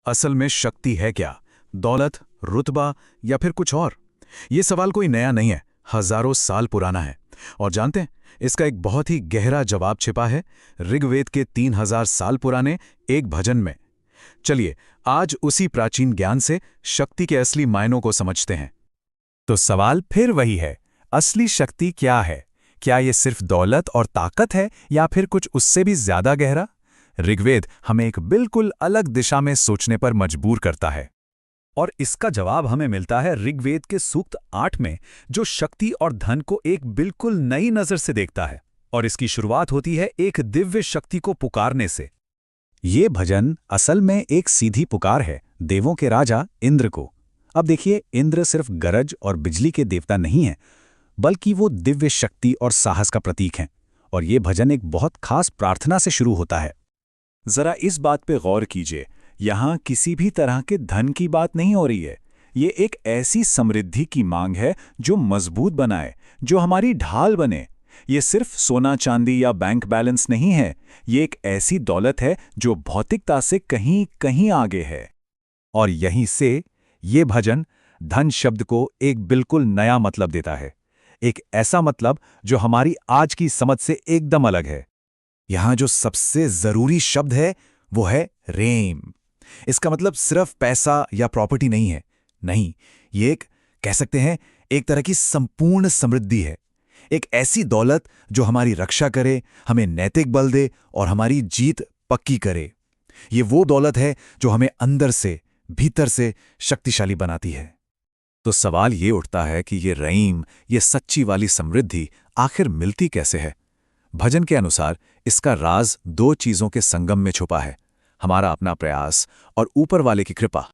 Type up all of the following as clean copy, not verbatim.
असल में शक्ति है क्या? दौलत, रुतबा या फिर कुछ और? ये सवाल कोई नया नहीं है, हजारों साल पुराना है। और जानते हैं, इसका एक बहुत ही गहरा जवाब छिपा है ऋग्वेद के 3000 साल पुराने एक भजन में। चलिए आज उसी प्राचीन ज्ञान से शक्ति के असली मायनों को समझते हैं। तो सवाल फिर वही है, असली शक्ति क्या है? क्या ये सिर्फ दौलत और ताकत है या फिर कुछ उससे भी ज्यादा गहरा? ऋग्वेद हमें एक बिल्कुल अलग दिशा में सोचने पर मजबूर करता है। और इसका जवाब हमें मिलता है ऋग्वेद के सूक्त 8 में, जो शक्ति और धन को एक बिल्कुल नई नजर से देखता है। और इसकी शुरुआत होती है एक दिव्य शक्ति को पुकारने से। ये भजन असल में एक सीधी पुकार है देवों के राजा इंद्र को। अब देखिए, इंद्र सिर्फ गरज और बिजली के देवता नहीं हैं, बल्कि वो दिव्य शक्ति और साहस का प्रतीक हैं। और ये भजन एक बहुत खास प्रार्थना से शुरू होता है। जरा इस बात पे गौर कीजिए, यहाँ किसी भी तरह के धन की बात नहीं हो रही है। ये एक ऐसी समृद्धि की मांग है जो मजबूत बनाए, जो हमारी ढाल बने। ये सिर्फ सोना चांदी या बैंक बैलेंस नहीं है, ये एक ऐसी दौलत है जो भौतिकता से कहीं कहीं आगे है। और यहीं से ये भजन धन शब्द को एक बिल्कुल नया मतलब देता है, एक ऐसा मतलब जो हमारी आज की समझ से एकदम अलग है। यहाँ जो सबसे जरूरी शब्द है वो है रेम। इसका मतलब सिर्फ पैसा या प्रॉपर्टी नहीं है, नहीं, ये एक कह सकते हैं एक तरह की संपूर्ण समृद्धि है। एक ऐसी दौलत जो हमारी रक्षा करे, हमें नैतिक बल दे और हमारी जीत पक्की करे। ये वो दौलत है जो हमें अंदर से, भीतर से शक्तिशाली बनाती है। तो सवाल ये उठता है कि ये रहीम, ये सच्ची वाली समृद्धि आखिर मिलती कैसे है? भजन के अनुसार इसका राज दो चीजों के संगम में छुपा है, हमारा अपना प्रयास और ऊपर वाले की कृपा।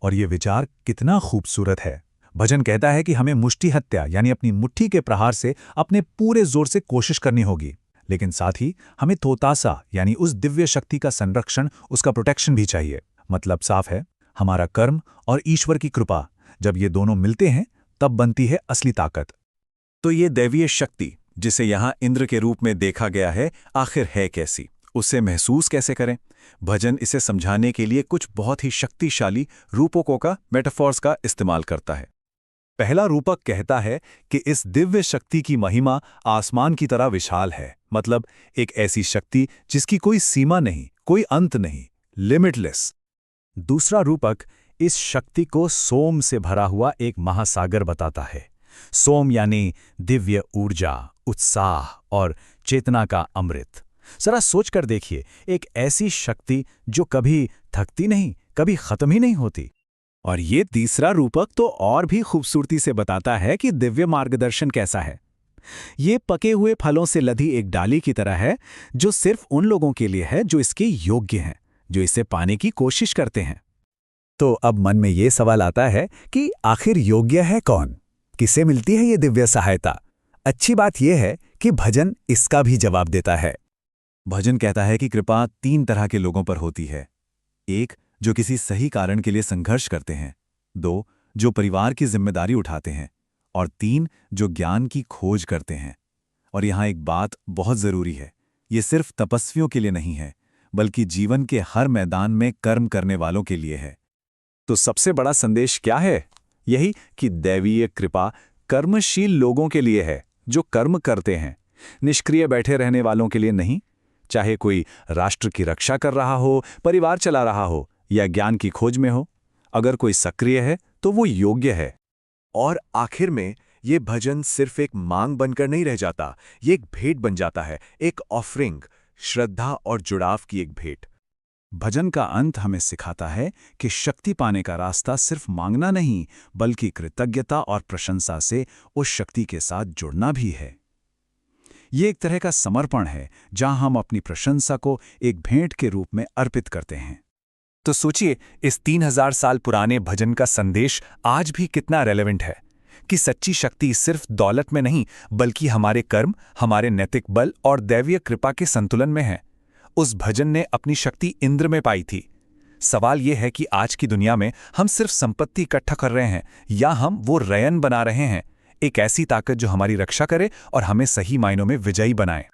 और ये विचार कितना खूबसूरत है। भजन कहता है कि हमें मुष्टि हत्या यानी अपनी मुट्ठी के प्रहार से अपने पूरे जोर से कोशिश करनी होगी, लेकिन साथ ही हमें तोतासा यानी उस दिव्य शक्ति का संरक्षण, उसका प्रोटेक्शन भी चाहिए। मतलब साफ है, हमारा कर्म और ईश्वर की कृपा, जब ये दोनों मिलते हैं तब बनती है असली ताकत। तो ये दैवीय शक्ति जिसे यहाँ इंद्र के रूप में देखा गया है, आखिर है कैसी? उसे महसूस कैसे करें? भजन इसे समझाने के लिए कुछ बहुत ही शक्तिशाली रूपकों का, मेटाफॉर्स का इस्तेमाल करता है। पहला रूपक कहता है कि इस दिव्य शक्ति की महिमा आसमान की तरह विशाल है, मतलब एक ऐसी शक्ति जिसकी कोई सीमा नहीं, कोई अंत नहीं, लिमिटलेस। दूसरा रूपक इस शक्ति को सोम से भरा हुआ एक महासागर बताता है। सोम यानी दिव्य ऊर्जा, उत्साह और चेतना का अमृत। जरा सोचकर देखिए, एक ऐसी शक्ति जो कभी थकती नहीं, कभी खत्म ही नहीं होती। और ये तीसरा रूपक तो और भी खूबसूरती से बताता है कि दिव्य मार्गदर्शन कैसा है। ये पके हुए फलों से लदी एक डाली की तरह है, जो सिर्फ उन लोगों के लिए है जो इसके योग्य हैं, जो इसे पाने की कोशिश करते हैं। तो अब मन में ये सवाल आता है कि आखिर योग्य है कौन? किसे मिलती है ये दिव्य सहायता? अच्छी बात यह है कि भजन इसका भी जवाब देता है। भजन कहता है कि कृपा 3 तरह के लोगों पर होती है। 1, जो किसी सही कारण के लिए संघर्ष करते हैं। 2, जो परिवार की जिम्मेदारी उठाते हैं। और 3, जो ज्ञान की खोज करते हैं। और यहाँ एक बात बहुत जरूरी है, ये सिर्फ तपस्वियों के लिए नहीं है, बल्कि जीवन के हर मैदान में कर्म करने वालों के लिए है। तो सबसे बड़ा संदेश क्या है? यही कि दैवीय कृपा कर्मशील लोगों के लिए है, जो कर्म करते हैं, निष्क्रिय बैठे रहने वालों के लिए नहीं। चाहे कोई राष्ट्र की रक्षा कर रहा हो, परिवार चला रहा हो या ज्ञान की खोज में हो, अगर कोई सक्रिय है तो वो योग्य है। और आखिर में ये भजन सिर्फ एक मांग बनकर नहीं रह जाता, ये एक भेंट बन जाता है, एक ऑफरिंग, श्रद्धा और जुड़ाव की एक भेंट। भजन का अंत हमें सिखाता है कि शक्ति पाने का रास्ता सिर्फ मांगना नहीं, बल्कि कृतज्ञता और प्रशंसा से उस शक्ति के साथ जुड़ना भी है। ये एक तरह का समर्पण है, जहां हम अपनी प्रशंसा को एक भेंट के रूप में अर्पित करते हैं। तो सोचिए, इस 3000 साल पुराने भजन का संदेश आज भी कितना रेलेवेंट है, कि सच्ची शक्ति सिर्फ दौलत में नहीं, बल्कि हमारे कर्म, हमारे नैतिक बल और दैवीय कृपा के संतुलन में है। उस भजन ने अपनी शक्ति इंद्र में पाई थी। सवाल यह है कि आज की दुनिया में हम सिर्फ संपत्ति इकट्ठा कर रहे हैं, या हम वो रयन बना रहे हैं, एक ऐसी ताकत जो हमारी रक्षा करे और हमें सही मायनों में विजयी बनाए।